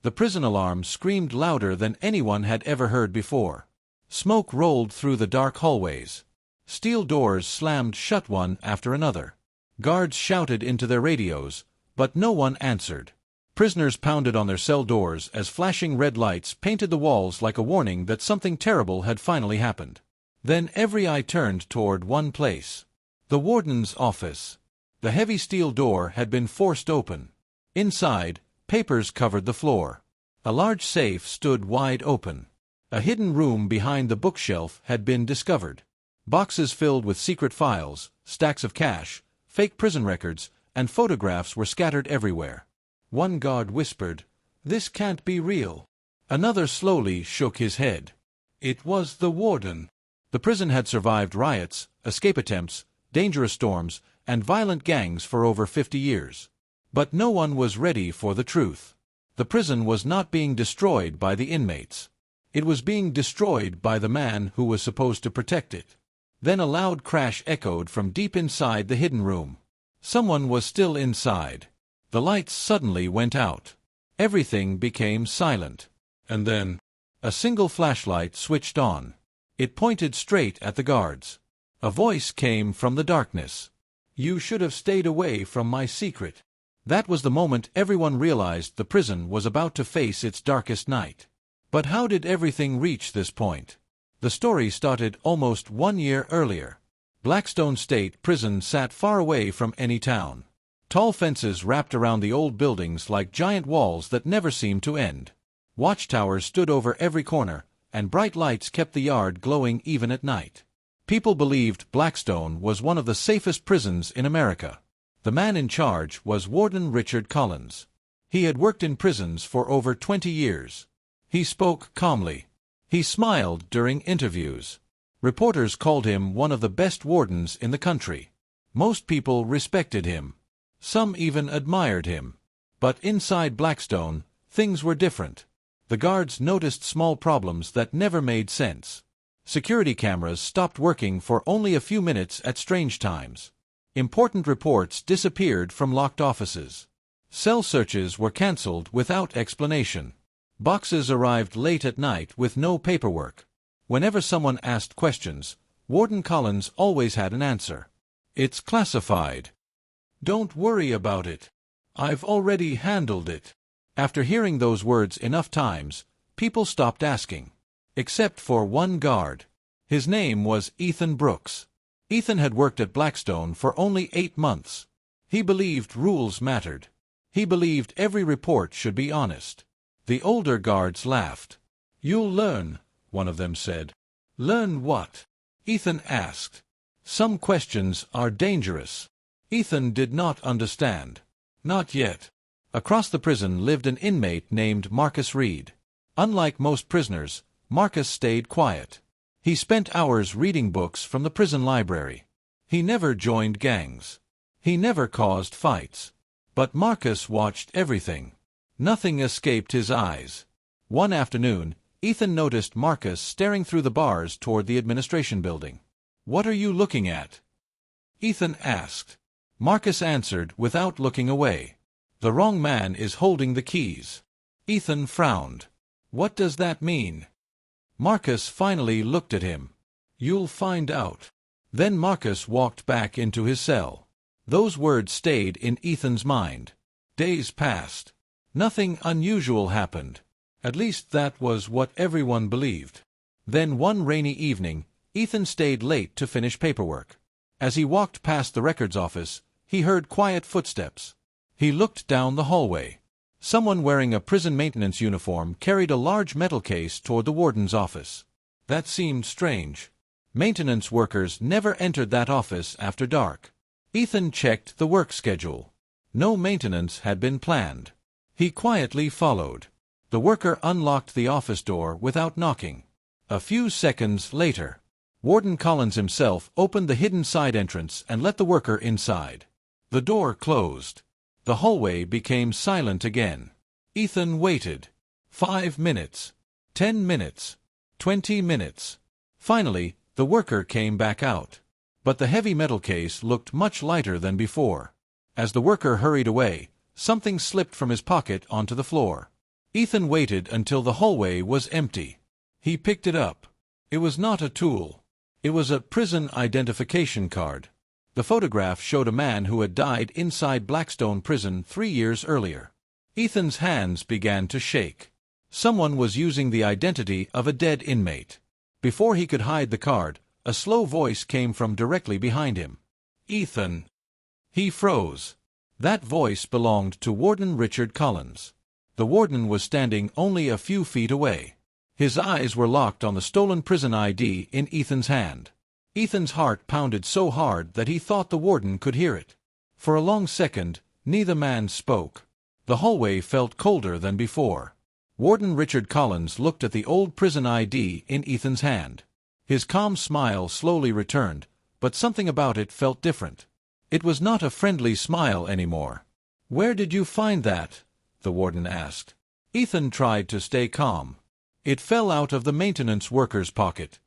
The prison alarm screamed louder than anyone had ever heard before. Smoke rolled through the dark hallways. Steel doors slammed shut one after another. Guards shouted into their radios, but no one answered. Prisoners pounded on their cell doors as flashing red lights painted the walls like a warning that something terrible had finally happened. Then every eye turned toward one place. The warden's office. The heavy steel door had been forced open. Inside, papers covered the floor. A large safe stood wide open. A hidden room behind the bookshelf had been discovered. Boxes filled with secret files, stacks of cash, fake prison records, and photographs were scattered everywhere. One guard whispered, "This can't be real." Another slowly shook his head. It was the warden. The prison had survived riots, escape attempts, dangerous storms, and violent gangs for over 50 years. But no one was ready for the truth. The prison was not being destroyed by the inmates. It was being destroyed by the man who was supposed to protect it. Then a loud crash echoed from deep inside the hidden room. Someone was still inside. The lights suddenly went out. Everything became silent. And then, a single flashlight switched on. It pointed straight at the guards. A voice came from the darkness. "You should have stayed away from my secret." That was the moment everyone realized the prison was about to face its darkest night. But how did everything reach this point? The story started almost 1 year earlier. Blackstone State Prison sat far away from any town. Tall fences wrapped around the old buildings like giant walls that never seemed to end. Watchtowers stood over every corner, and bright lights kept the yard glowing even at night. People believed Blackstone was one of the safest prisons in America. The man in charge was Warden Richard Collins. He had worked in prisons for over 20 years. He spoke calmly. He smiled during interviews. Reporters called him one of the best wardens in the country. Most people respected him. Some even admired him. But inside Blackstone, things were different. The guards noticed small problems that never made sense. Security cameras stopped working for only a few minutes at strange times. Important reports disappeared from locked offices. Cell searches were canceled without explanation. Boxes arrived late at night with no paperwork. Whenever someone asked questions, Warden Collins always had an answer. "It's classified. Don't worry about it. I've already handled it." After hearing those words enough times, people stopped asking. Except for one guard. His name was Ethan Brooks. Ethan had worked at Blackstone for only 8 months. He believed rules mattered. He believed every report should be honest. The older guards laughed. "You'll learn," one of them said. "Learn what?" Ethan asked. "Some questions are dangerous." Ethan did not understand. Not yet. Across the prison lived an inmate named Marcus Reed. Unlike most prisoners, Marcus stayed quiet. He spent hours reading books from the prison library. He never joined gangs. He never caused fights. But Marcus watched everything. Nothing escaped his eyes. One afternoon, Ethan noticed Marcus staring through the bars toward the administration building. "What are you looking at?" Ethan asked. Marcus answered without looking away. "The wrong man is holding the keys." Ethan frowned. "What does that mean?" Marcus finally looked at him. "You'll find out." Then Marcus walked back into his cell. Those words stayed in Ethan's mind. Days passed. Nothing unusual happened. At least that was what everyone believed. Then one rainy evening, Ethan stayed late to finish paperwork. As he walked past the records office, he heard quiet footsteps. He looked down the hallway. Someone wearing a prison maintenance uniform carried a large metal case toward the warden's office. That seemed strange. Maintenance workers never entered that office after dark. Ethan checked the work schedule. No maintenance had been planned. He quietly followed. The worker unlocked the office door without knocking. A few seconds later, Warden Collins himself opened the hidden side entrance and let the worker inside. The door closed. The hallway became silent again. Ethan waited. 5 minutes. 10 minutes. 20 minutes. Finally, the worker came back out. But the heavy metal case looked much lighter than before. As the worker hurried away, something slipped from his pocket onto the floor. Ethan waited until the hallway was empty. He picked it up. It was not a tool. It was a prison identification card. The photograph showed a man who had died inside Blackstone Prison 3 years earlier. Ethan's hands began to shake. Someone was using the identity of a dead inmate. Before he could hide the card, a slow voice came from directly behind him. "Ethan." He froze. That voice belonged to Warden Richard Collins. The warden was standing only a few feet away. His eyes were locked on the stolen prison ID in Ethan's hand. Ethan's heart pounded so hard that he thought the warden could hear it. For a long second, neither man spoke. The hallway felt colder than before. Warden Richard Collins looked at the old prison ID in Ethan's hand. His calm smile slowly returned, but something about it felt different. It was not a friendly smile anymore. "Where did you find that?" the warden asked. Ethan tried to stay calm. "It fell out of the maintenance worker's pocket."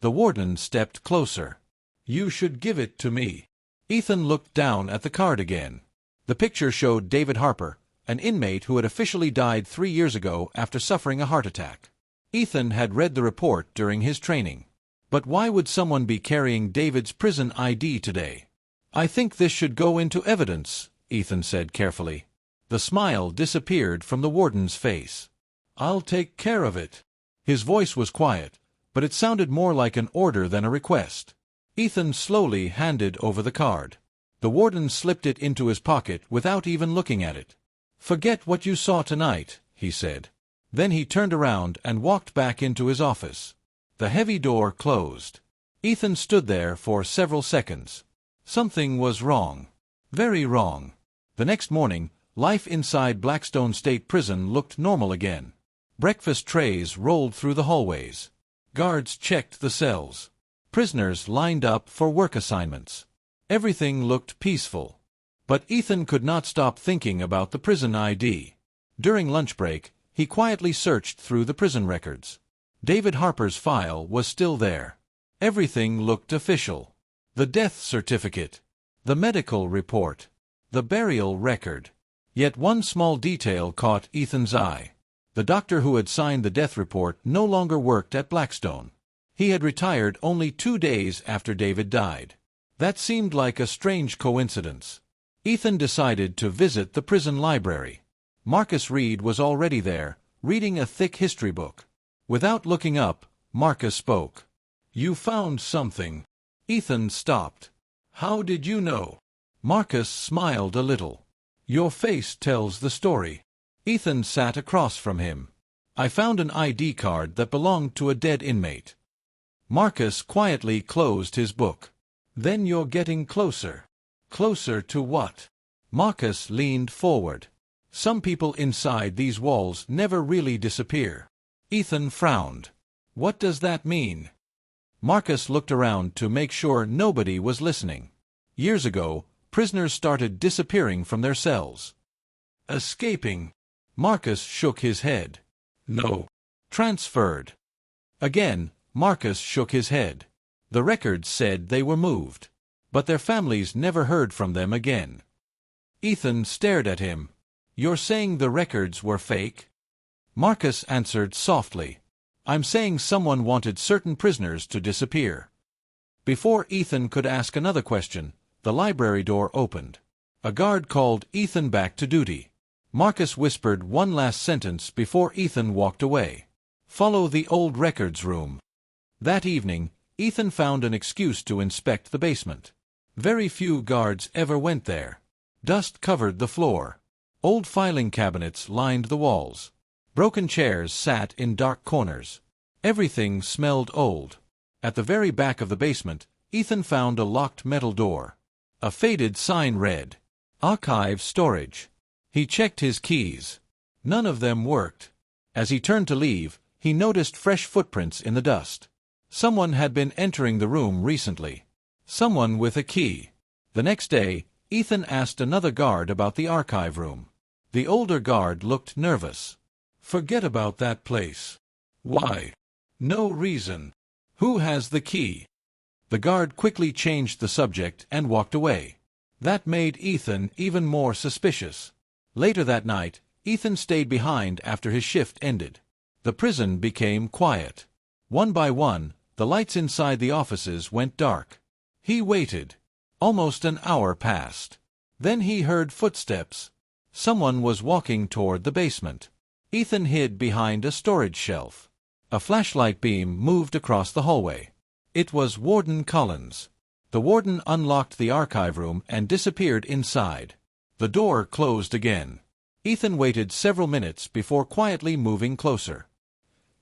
The warden stepped closer. "You should give it to me." Ethan looked down at the card again. The picture showed David Harper, an inmate who had officially died 3 years ago after suffering a heart attack. Ethan had read the report during his training. But why would someone be carrying David's prison ID today? "I think this should go into evidence," Ethan said carefully. The smile disappeared from the warden's face. "I'll take care of it." His voice was quiet, but it sounded more like an order than a request. Ethan slowly handed over the card. The warden slipped it into his pocket without even looking at it. "Forget what you saw tonight," he said. Then he turned around and walked back into his office. The heavy door closed. Ethan stood there for several seconds. Something was wrong. Very wrong. The next morning, life inside Blackstone State Prison looked normal again. Breakfast trays rolled through the hallways. Guards checked the cells. Prisoners lined up for work assignments. Everything looked peaceful. But Ethan could not stop thinking about the prison ID. During lunch break, he quietly searched through the prison records. David Harper's file was still there. Everything looked official. The death certificate, the medical report, the burial record. Yet one small detail caught Ethan's eye. The doctor who had signed the death report no longer worked at Blackstone. He had retired only 2 days after David died. That seemed like a strange coincidence. Ethan decided to visit the prison library. Marcus Reed was already there, reading a thick history book. Without looking up, Marcus spoke. "You found something." Ethan stopped. "How did you know?" Marcus smiled a little. "Your face tells the story." Ethan sat across from him. "I found an ID card that belonged to a dead inmate." Marcus quietly closed his book. "Then you're getting closer." "Closer to what?" Marcus leaned forward. "Some people inside these walls never really disappear." Ethan frowned. "What does that mean?" Marcus looked around to make sure nobody was listening. Years ago, prisoners started disappearing from their cells. "Escaping." Marcus shook his head. "No." "Transferred." Again, Marcus shook his head. The records said they were moved. But their families never heard from them again. Ethan stared at him. "You're saying the records were fake?" Marcus answered softly. "I'm saying someone wanted certain prisoners to disappear." Before Ethan could ask another question, the library door opened. A guard called Ethan back to duty. Marcus whispered one last sentence before Ethan walked away. "Follow the old records room." That evening, Ethan found an excuse to inspect the basement. Very few guards ever went there. Dust covered the floor. Old filing cabinets lined the walls. Broken chairs sat in dark corners. Everything smelled old. At the very back of the basement, Ethan found a locked metal door. A faded sign read, "Archive Storage." He checked his keys. None of them worked. As he turned to leave, he noticed fresh footprints in the dust. Someone had been entering the room recently. Someone with a key. The next day, Ethan asked another guard about the archive room. The older guard looked nervous. "Forget about that place." "Why?" "No reason." "Who has the key?" The guard quickly changed the subject and walked away. That made Ethan even more suspicious. Later that night, Ethan stayed behind after his shift ended. The prison became quiet. One by one, the lights inside the offices went dark. He waited. Almost an hour passed. Then he heard footsteps. Someone was walking toward the basement. Ethan hid behind a storage shelf. A flashlight beam moved across the hallway. It was Warden Collins. The warden unlocked the archive room and disappeared inside. The door closed again. Ethan waited several minutes before quietly moving closer.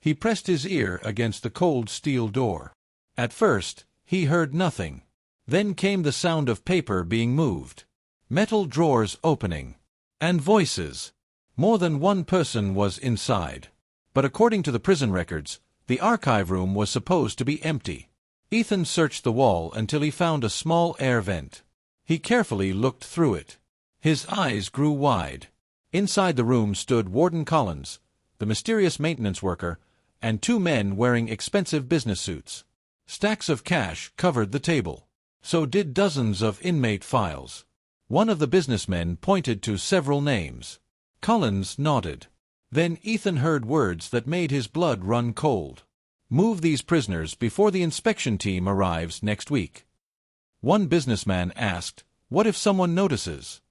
He pressed his ear against the cold steel door. At first, he heard nothing. Then came the sound of paper being moved, metal drawers opening, and voices. More than one person was inside. But according to the prison records, the archive room was supposed to be empty. Ethan searched the wall until he found a small air vent. He carefully looked through it. His eyes grew wide. Inside the room stood Warden Collins, the mysterious maintenance worker, and two men wearing expensive business suits. Stacks of cash covered the table. So did dozens of inmate files. One of the businessmen pointed to several names. Collins nodded. Then Ethan heard words that made his blood run cold. Move these prisoners before the inspection team arrives next week. One businessman asked, "What if someone notices?"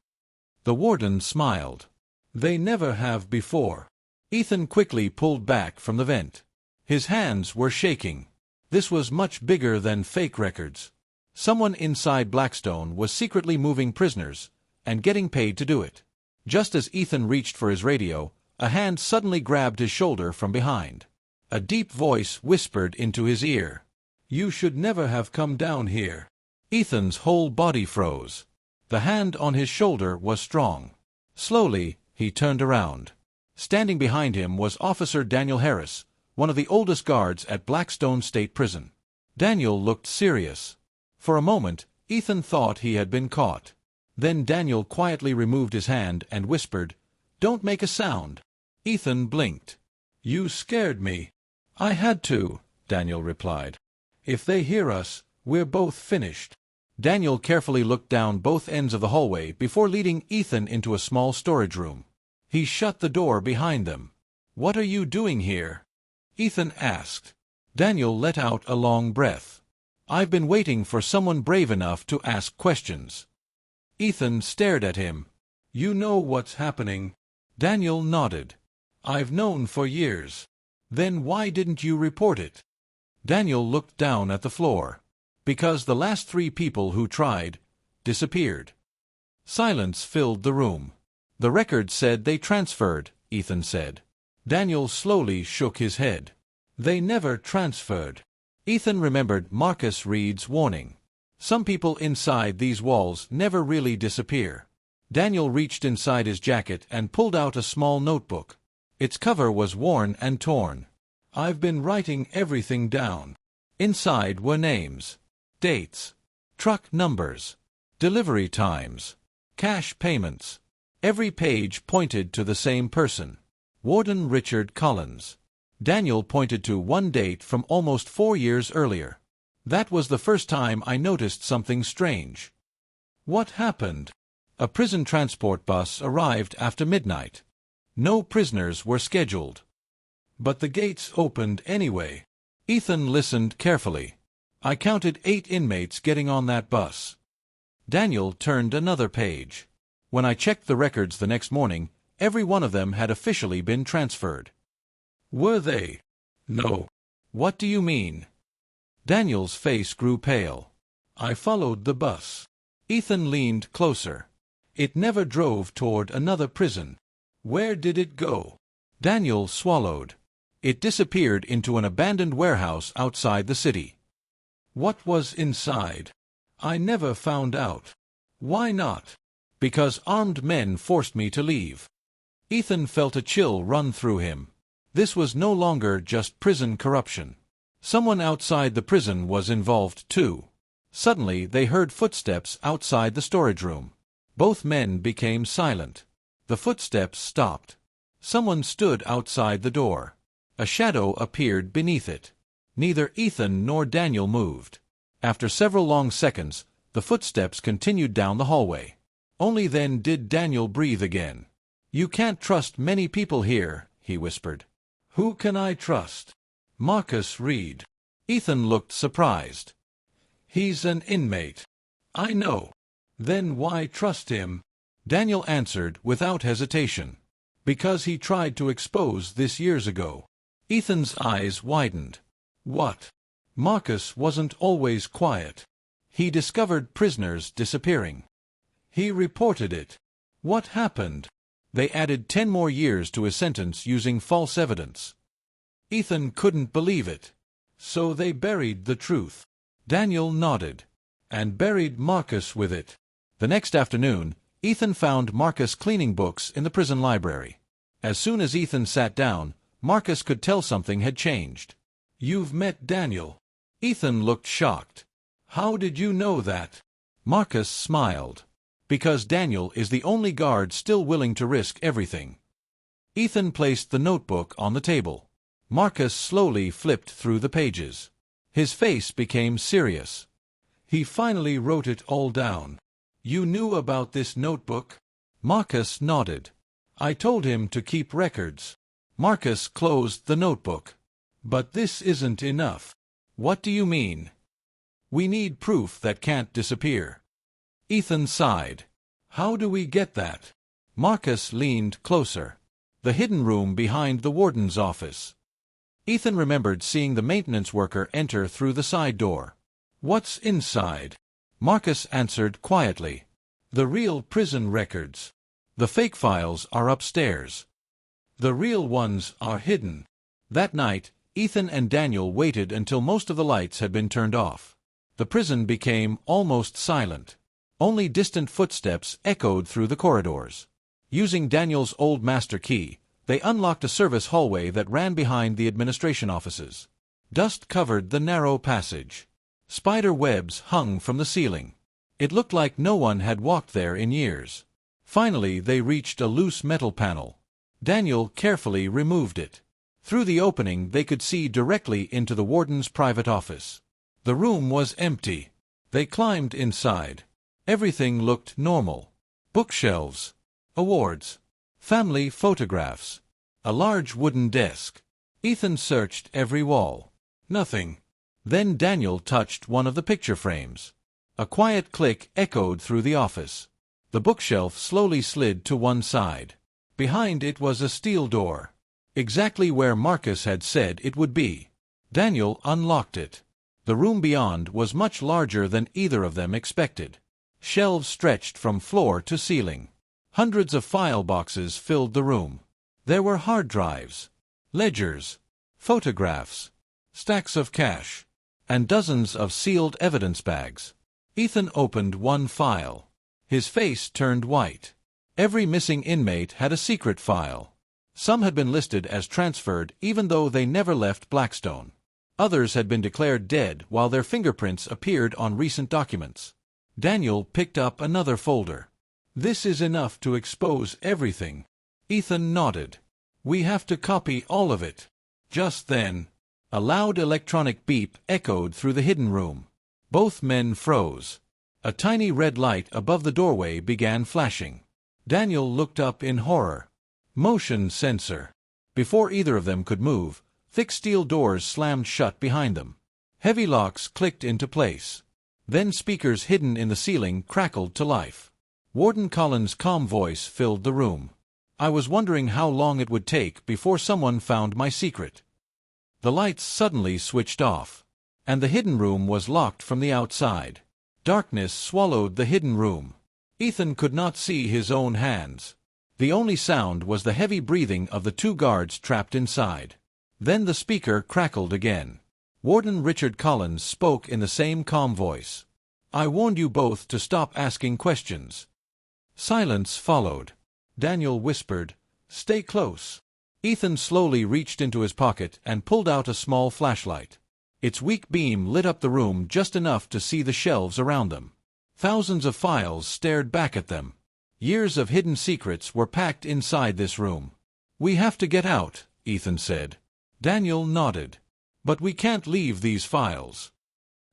The warden smiled. "They never have before." Ethan quickly pulled back from the vent. His hands were shaking. This was much bigger than fake records. Someone inside Blackstone was secretly moving prisoners, and getting paid to do it. Just as Ethan reached for his radio, a hand suddenly grabbed his shoulder from behind. A deep voice whispered into his ear, "You should never have come down here." Ethan's whole body froze. The hand on his shoulder was strong. Slowly, he turned around. Standing behind him was Officer Daniel Harris, one of the oldest guards at Blackstone State Prison. Daniel looked serious. For a moment, Ethan thought he had been caught. Then Daniel quietly removed his hand and whispered, "Don't make a sound." Ethan blinked. "You scared me." "I had to," Daniel replied. "If they hear us, we're both finished." Daniel carefully looked down both ends of the hallway before leading Ethan into a small storage room. He shut the door behind them. "What are you doing here?" Ethan asked. Daniel let out a long breath. "I've been waiting for someone brave enough to ask questions." Ethan stared at him. "You know what's happening?" Daniel nodded. "I've known for years." "Then why didn't you report it?" Daniel looked down at the floor. "Because the last 3 people who tried disappeared." Silence filled the room. "The record said they transferred," Ethan said. Daniel slowly shook his head. "They never transferred." Ethan remembered Marcus Reed's warning. Some people inside these walls never really disappear. Daniel reached inside his jacket and pulled out a small notebook. Its cover was worn and torn. "I've been writing everything down." Inside were names, dates, truck numbers, delivery times, cash payments. Every page pointed to the same person, Warden Richard Collins. Daniel pointed to one date from almost 4 years earlier. "That was the first time I noticed something strange." "What happened?" "A prison transport bus arrived after midnight. No prisoners were scheduled. But the gates opened anyway." Ethan listened carefully. "I counted 8 inmates getting on that bus." Daniel turned another page. "When I checked the records the next morning, every one of them had officially been transferred." "Were they?" "No." "What do you mean?" Daniel's face grew pale. "I followed the bus." Ethan leaned closer. "It never drove toward another prison." "Where did it go?" Daniel swallowed. "It disappeared into an abandoned warehouse outside the city." "What was inside?" "I never found out." "Why not?" "Because armed men forced me to leave." Ethan felt a chill run through him. This was no longer just prison corruption. Someone outside the prison was involved too. Suddenly they heard footsteps outside the storage room. Both men became silent. The footsteps stopped. Someone stood outside the door. A shadow appeared beneath it. Neither Ethan nor Daniel moved. After several long seconds, the footsteps continued down the hallway. Only then did Daniel breathe again. "You can't trust many people here," he whispered. "Who can I trust?" "Marcus Reed." Ethan looked surprised. "He's an inmate." "I know." "Then why trust him?" Daniel answered without hesitation. "Because he tried to expose this years ago." Ethan's eyes widened. "What?" "Marcus wasn't always quiet. He discovered prisoners disappearing. He reported it." "What happened?" "They added 10 more years to his sentence using false evidence." Ethan couldn't believe it. "So they buried the truth." Daniel nodded. "And buried Marcus with it." The next afternoon, Ethan found Marcus cleaning books in the prison library. As soon as Ethan sat down, Marcus could tell something had changed. "You've met Daniel." Ethan looked shocked. "How did you know that?" Marcus smiled. "Because Daniel is the only guard still willing to risk everything." Ethan placed the notebook on the table. Marcus slowly flipped through the pages. His face became serious. "He finally wrote it all down." "You knew about this notebook?" Marcus nodded. "I told him to keep records." Marcus closed the notebook. "But this isn't enough." "What do you mean?" "We need proof that can't disappear." Ethan sighed. "How do we get that?" Marcus leaned closer. "The hidden room behind the warden's office." Ethan remembered seeing the maintenance worker enter through the side door. "What's inside?" Marcus answered quietly. "The real prison records. The fake files are upstairs. The real ones are hidden." That night, Ethan and Daniel waited until most of the lights had been turned off. The prison became almost silent. Only distant footsteps echoed through the corridors. Using Daniel's old master key, they unlocked a service hallway that ran behind the administration offices. Dust covered the narrow passage. Spider webs hung from the ceiling. It looked like no one had walked there in years. Finally, they reached a loose metal panel. Daniel carefully removed it. Through the opening, they could see directly into the warden's private office. The room was empty. They climbed inside. Everything looked normal. Bookshelves, awards, family photographs, a large wooden desk. Ethan searched every wall. Nothing. Then Daniel touched one of the picture frames. A quiet click echoed through the office. The bookshelf slowly slid to one side. Behind it was a steel door, exactly where Marcus had said it would be. Daniel unlocked it. The room beyond was much larger than either of them expected. Shelves stretched from floor to ceiling. Hundreds of file boxes filled the room. There were hard drives, ledgers, photographs, stacks of cash, and dozens of sealed evidence bags. Ethan opened one file. His face turned white. Every missing inmate had a secret file. Some had been listed as transferred even though they never left Blackstone. Others had been declared dead while their fingerprints appeared on recent documents. Daniel picked up another folder. "This is enough to expose everything." Ethan nodded. "We have to copy all of it." Just then, a loud electronic beep echoed through the hidden room. Both men froze. A tiny red light above the doorway began flashing. Daniel looked up in horror. Motion sensor. Before either of them could move, thick steel doors slammed shut behind them. Heavy locks clicked into place. Then speakers hidden in the ceiling crackled to life. Warden Collins' calm voice filled the room. "I was wondering how long it would take before someone found my secret." The lights suddenly switched off, and the hidden room was locked from the outside. Darkness swallowed the hidden room. Ethan could not see his own hands. The only sound was the heavy breathing of the two guards trapped inside. Then the speaker crackled again. Warden Richard Collins spoke in the same calm voice. "I warned you both to stop asking questions." Silence followed. Daniel whispered, "Stay close." Ethan slowly reached into his pocket and pulled out a small flashlight. Its weak beam lit up the room just enough to see the shelves around them. Thousands of files stared back at them. Years of hidden secrets were packed inside this room. "We have to get out," Ethan said. Daniel nodded. "But we can't leave these files."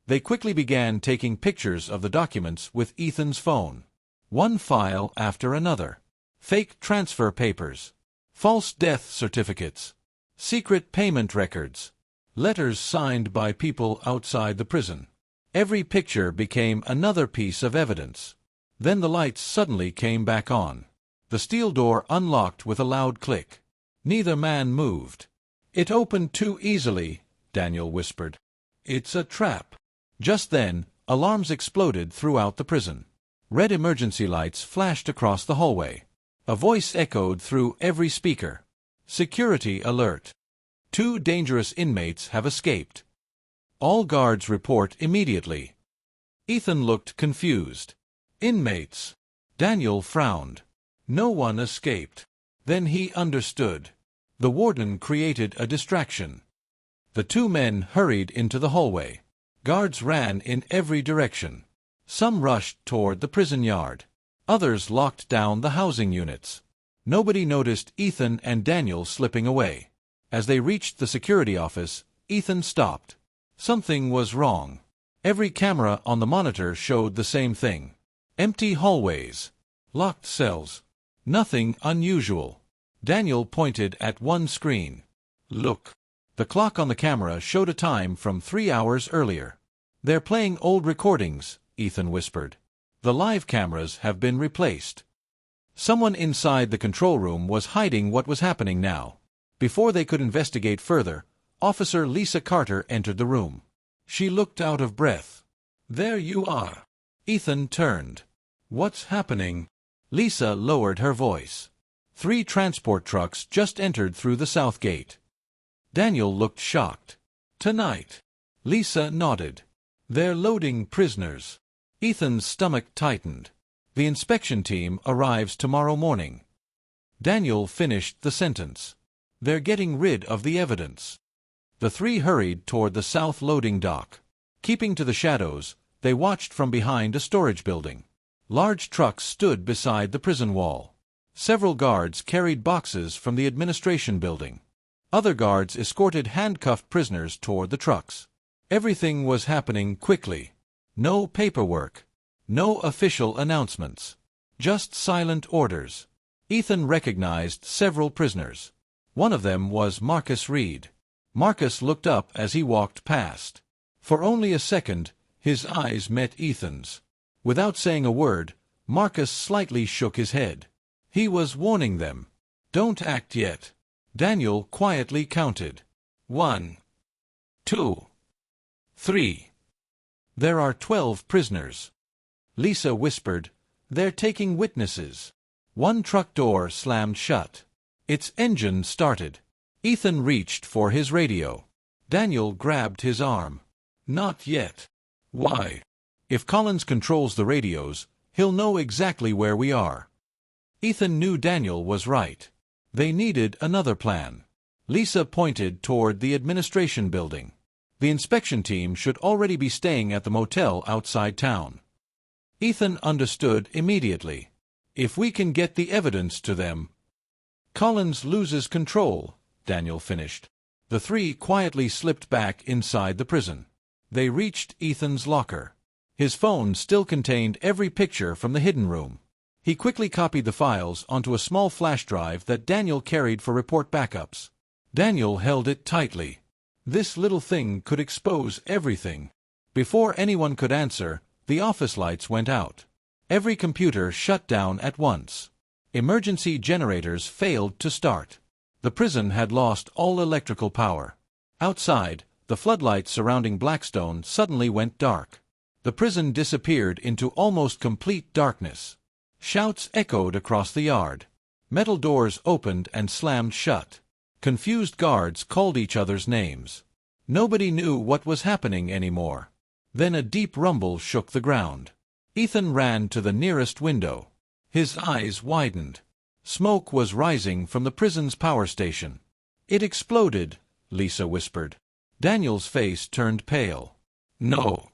They quickly began taking pictures of the documents with Ethan's phone. One file after another. fake transfer papers, false death certificates, secret payment records, letters signed by people outside the prison. Every picture became another piece of evidence. Then the lights suddenly came back on. The steel door unlocked with a loud click. Neither man moved. "It opened too easily," Daniel whispered. "It's a trap." Just then, alarms exploded throughout the prison. Red emergency lights flashed across the hallway. A voice echoed through every speaker. "Security alert. 2 dangerous inmates have escaped. All guards report immediately." Ethan looked confused. "Inmates?" Daniel frowned. "No one escaped." Then he understood. The warden created a distraction. The 2 men hurried into the hallway. Guards ran in every direction. Some rushed toward the prison yard. Others locked down the housing units. Nobody noticed Ethan and Daniel slipping away. As they reached the security office, Ethan stopped. Something was wrong. Every camera on the monitor showed the same thing. Empty hallways. Locked cells. Nothing unusual. Daniel pointed at one screen. "Look." The clock on the camera showed a time from 3 hours earlier. "They're playing old recordings," Ethan whispered. "The live cameras have been replaced." Someone inside the control room was hiding what was happening now. Before they could investigate further, Officer Lisa Carter entered the room. She looked out of breath. "There you are." Ethan turned. "What's happening?" Lisa lowered her voice. 3 transport trucks just entered through the south gate. Daniel looked shocked. "Tonight?" Lisa nodded. "They're loading prisoners." Ethan's stomach tightened. "The inspection team arrives tomorrow morning." Daniel finished the sentence. "They're getting rid of the evidence." The 3 hurried toward the south loading dock. Keeping to the shadows, they watched from behind a storage building. Large trucks stood beside the prison wall. Several guards carried boxes from the administration building. Other guards escorted handcuffed prisoners toward the trucks. Everything was happening quickly. No paperwork. No official announcements. Just silent orders. Ethan recognized several prisoners. One of them was Marcus Reed. Marcus looked up as he walked past. For only a second, his eyes met Ethan's. Without saying a word, Marcus slightly shook his head. He was warning them. "Don't act yet." Daniel quietly counted. 1, 2, 3. "There are 12 prisoners." Lisa whispered, "They're taking witnesses." One truck door slammed shut. Its engine started. Ethan reached for his radio. Daniel grabbed his arm. "Not yet." "Why?" "If Collins controls the radios, he'll know exactly where we are." Ethan knew Daniel was right. They needed another plan. Lisa pointed toward the administration building. The inspection team should already be staying at the motel outside town. Ethan understood immediately. "If we can get the evidence to them." "Collins loses control," Daniel finished. The 3 quietly slipped back inside the prison. They reached Ethan's locker. His phone still contained every picture from the hidden room. He quickly copied the files onto a small flash drive that Daniel carried for report backups. Daniel held it tightly. This little thing could expose everything. Before anyone could answer, the office lights went out. Every computer shut down at once. Emergency generators failed to start. The prison had lost all electrical power. Outside, the floodlights surrounding Blackstone suddenly went dark. The prison disappeared into almost complete darkness. Shouts echoed across the yard. Metal doors opened and slammed shut. Confused guards called each other's names. Nobody knew what was happening anymore. Then a deep rumble shook the ground. Ethan ran to the nearest window. His eyes widened. Smoke was rising from the prison's power station. "It exploded," Lisa whispered. Daniel's face turned pale. "No."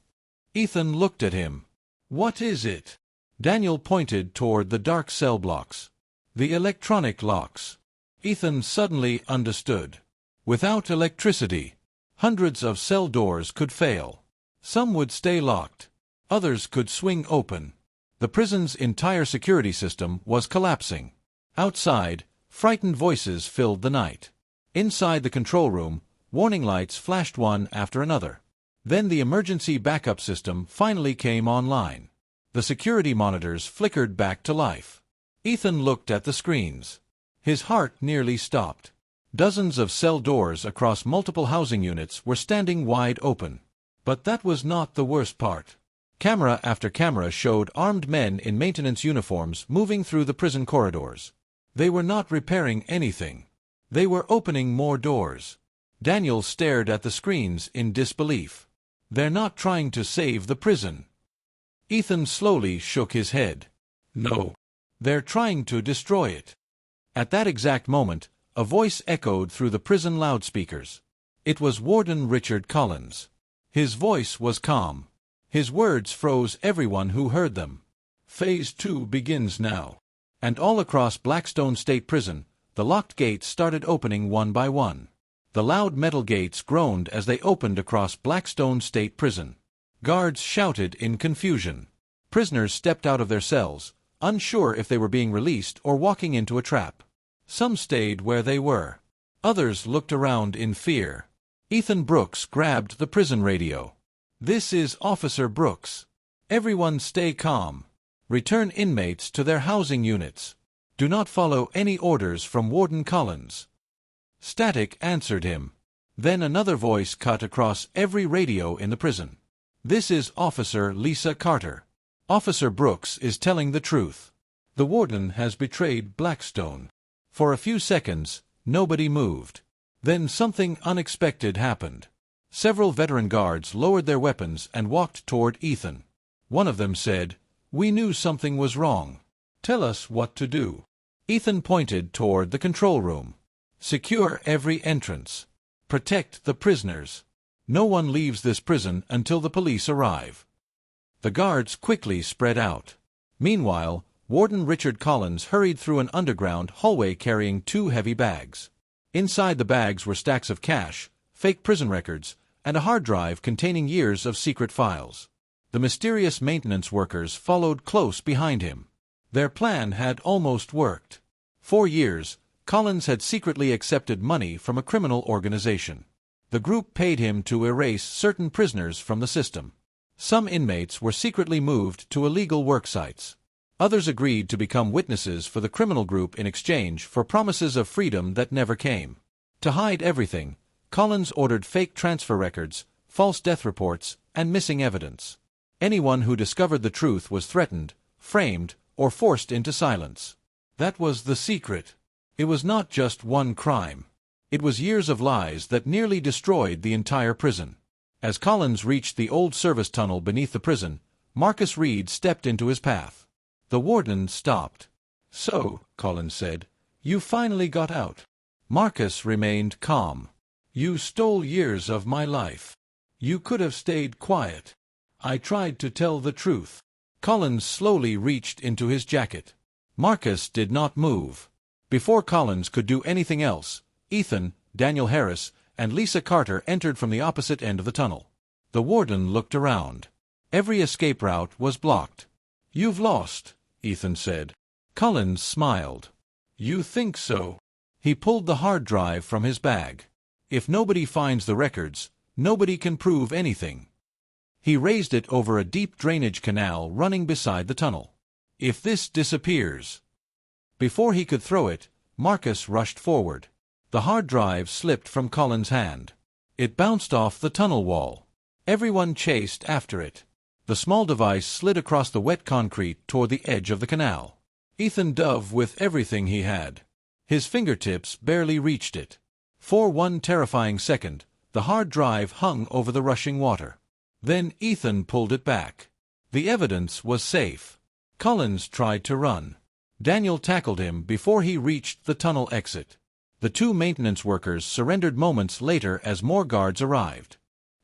Ethan looked at him. "What is it?" Daniel pointed toward the dark cell blocks. "The electronic locks." Ethan suddenly understood. Without electricity, hundreds of cell doors could fail. Some would stay locked. Others could swing open. The prison's entire security system was collapsing. Outside, frightened voices filled the night. Inside the control room, warning lights flashed one after another. Then the emergency backup system finally came online. The security monitors flickered back to life. Ethan looked at the screens. His heart nearly stopped. Dozens of cell doors across multiple housing units were standing wide open. But that was not the worst part. Camera after camera showed armed men in maintenance uniforms moving through the prison corridors. They were not repairing anything. They were opening more doors. Daniel stared at the screens in disbelief. They're not trying to save the prison. Ethan slowly shook his head. No. They're trying to destroy it. At that exact moment, a voice echoed through the prison loudspeakers. It was Warden Richard Collins. His voice was calm. His words froze everyone who heard them. Phase 2 begins now. And all across Blackstone State Prison, the locked gates started opening one by one. The loud metal gates groaned as they opened across Blackstone State Prison. Guards shouted in confusion. Prisoners stepped out of their cells, unsure if they were being released or walking into a trap. Some stayed where they were. Others looked around in fear. Ethan Brooks grabbed the prison radio. "This is Officer Brooks. Everyone stay calm. Return inmates to their housing units. Do not follow any orders from Warden Collins." Static answered him. Then another voice cut across every radio in the prison. "This is Officer Lisa Carter. Officer Brooks is telling the truth. The warden has betrayed Blackstone." For a few seconds, nobody moved. Then something unexpected happened. Several veteran guards lowered their weapons and walked toward Ethan. One of them said, "We knew something was wrong. Tell us what to do." Ethan pointed toward the control room. "Secure every entrance. Protect the prisoners. No one leaves this prison until the police arrive." The guards quickly spread out. Meanwhile, Warden Richard Collins hurried through an underground hallway carrying 2 heavy bags. Inside the bags were stacks of cash, fake prison records, and a hard drive containing years of secret files. The mysterious maintenance workers followed close behind him. Their plan had almost worked. For years, Collins had secretly accepted money from a criminal organization. The group paid him to erase certain prisoners from the system. Some inmates were secretly moved to illegal work sites. Others agreed to become witnesses for the criminal group in exchange for promises of freedom that never came. To hide everything, Collins ordered fake transfer records, false death reports, and missing evidence. Anyone who discovered the truth was threatened, framed, or forced into silence. That was the secret. It was not just one crime. It was years of lies that nearly destroyed the entire prison. As Collins reached the old service tunnel beneath the prison, Marcus Reed stepped into his path. The warden stopped. "So," Collins said, "you finally got out." Marcus remained calm. "You stole years of my life. You could have stayed quiet. I tried to tell the truth." Collins slowly reached into his jacket. Marcus did not move. Before Collins could do anything else, Ethan, Daniel Harris, and Lisa Carter entered from the opposite end of the tunnel. The warden looked around. Every escape route was blocked. "You've lost," Ethan said. Collins smiled. "You think so?" He pulled the hard drive from his bag. "If nobody finds the records, nobody can prove anything." He raised it over a deep drainage canal running beside the tunnel. "If this disappears—" Before he could throw it, Marcus rushed forward. The hard drive slipped from Collins' hand. It bounced off the tunnel wall. Everyone chased after it. The small device slid across the wet concrete toward the edge of the canal. Ethan dove with everything he had. His fingertips barely reached it. For one terrifying second, the hard drive hung over the rushing water. Then Ethan pulled it back. The evidence was safe. Collins tried to run. Daniel tackled him before he reached the tunnel exit. The 2 maintenance workers surrendered moments later as more guards arrived.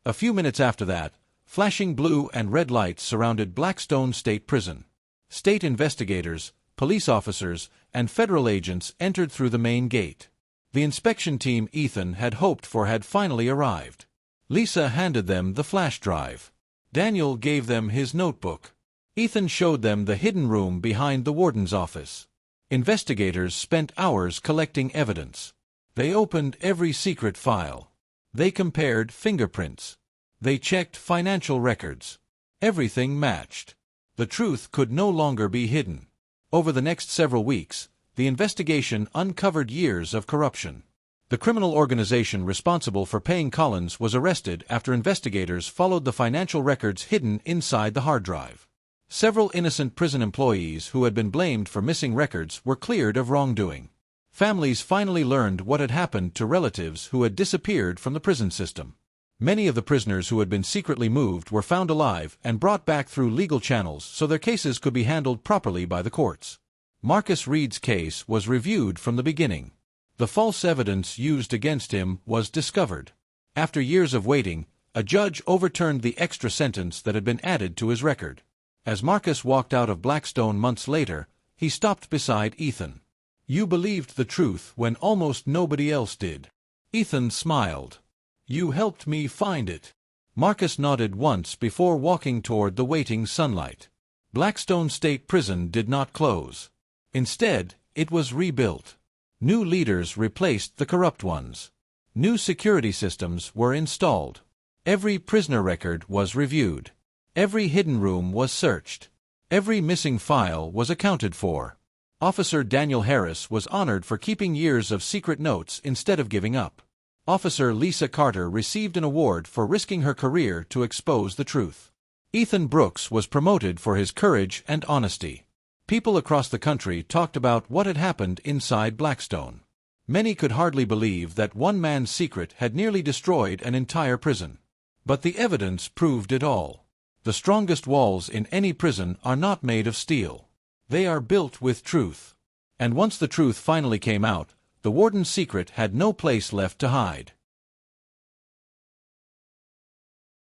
A few minutes after that, flashing blue and red lights surrounded Blackstone State Prison. State investigators, police officers, and federal agents entered through the main gate. The inspection team Ethan had hoped for had finally arrived. Lisa handed them the flash drive. Daniel gave them his notebook. Ethan showed them the hidden room behind the warden's office. Investigators spent hours collecting evidence. They opened every secret file. They compared fingerprints. They checked financial records. Everything matched. The truth could no longer be hidden. Over the next several weeks, the investigation uncovered years of corruption. The criminal organization responsible for paying Collins was arrested after investigators followed the financial records hidden inside the hard drive. Several innocent prison employees who had been blamed for missing records were cleared of wrongdoing. Families finally learned what had happened to relatives who had disappeared from the prison system. Many of the prisoners who had been secretly moved were found alive and brought back through legal channels so their cases could be handled properly by the courts. Marcus Reed's case was reviewed from the beginning. The false evidence used against him was discovered. After years of waiting, a judge overturned the extra sentence that had been added to his record. As Marcus walked out of Blackstone months later, he stopped beside Ethan. "You believed the truth when almost nobody else did." Ethan smiled. "You helped me find it." Marcus nodded once before walking toward the waiting sunlight. Blackstone State Prison did not close. Instead, it was rebuilt. New leaders replaced the corrupt ones. New security systems were installed. Every prisoner record was reviewed. Every hidden room was searched. Every missing file was accounted for. Officer Daniel Harris was honored for keeping years of secret notes instead of giving up. Officer Lisa Carter received an award for risking her career to expose the truth. Ethan Brooks was promoted for his courage and honesty. People across the country talked about what had happened inside Blackstone. Many could hardly believe that one man's secret had nearly destroyed an entire prison. But the evidence proved it all. The strongest walls in any prison are not made of steel. They are built with truth. And once the truth finally came out, the warden's secret had no place left to hide.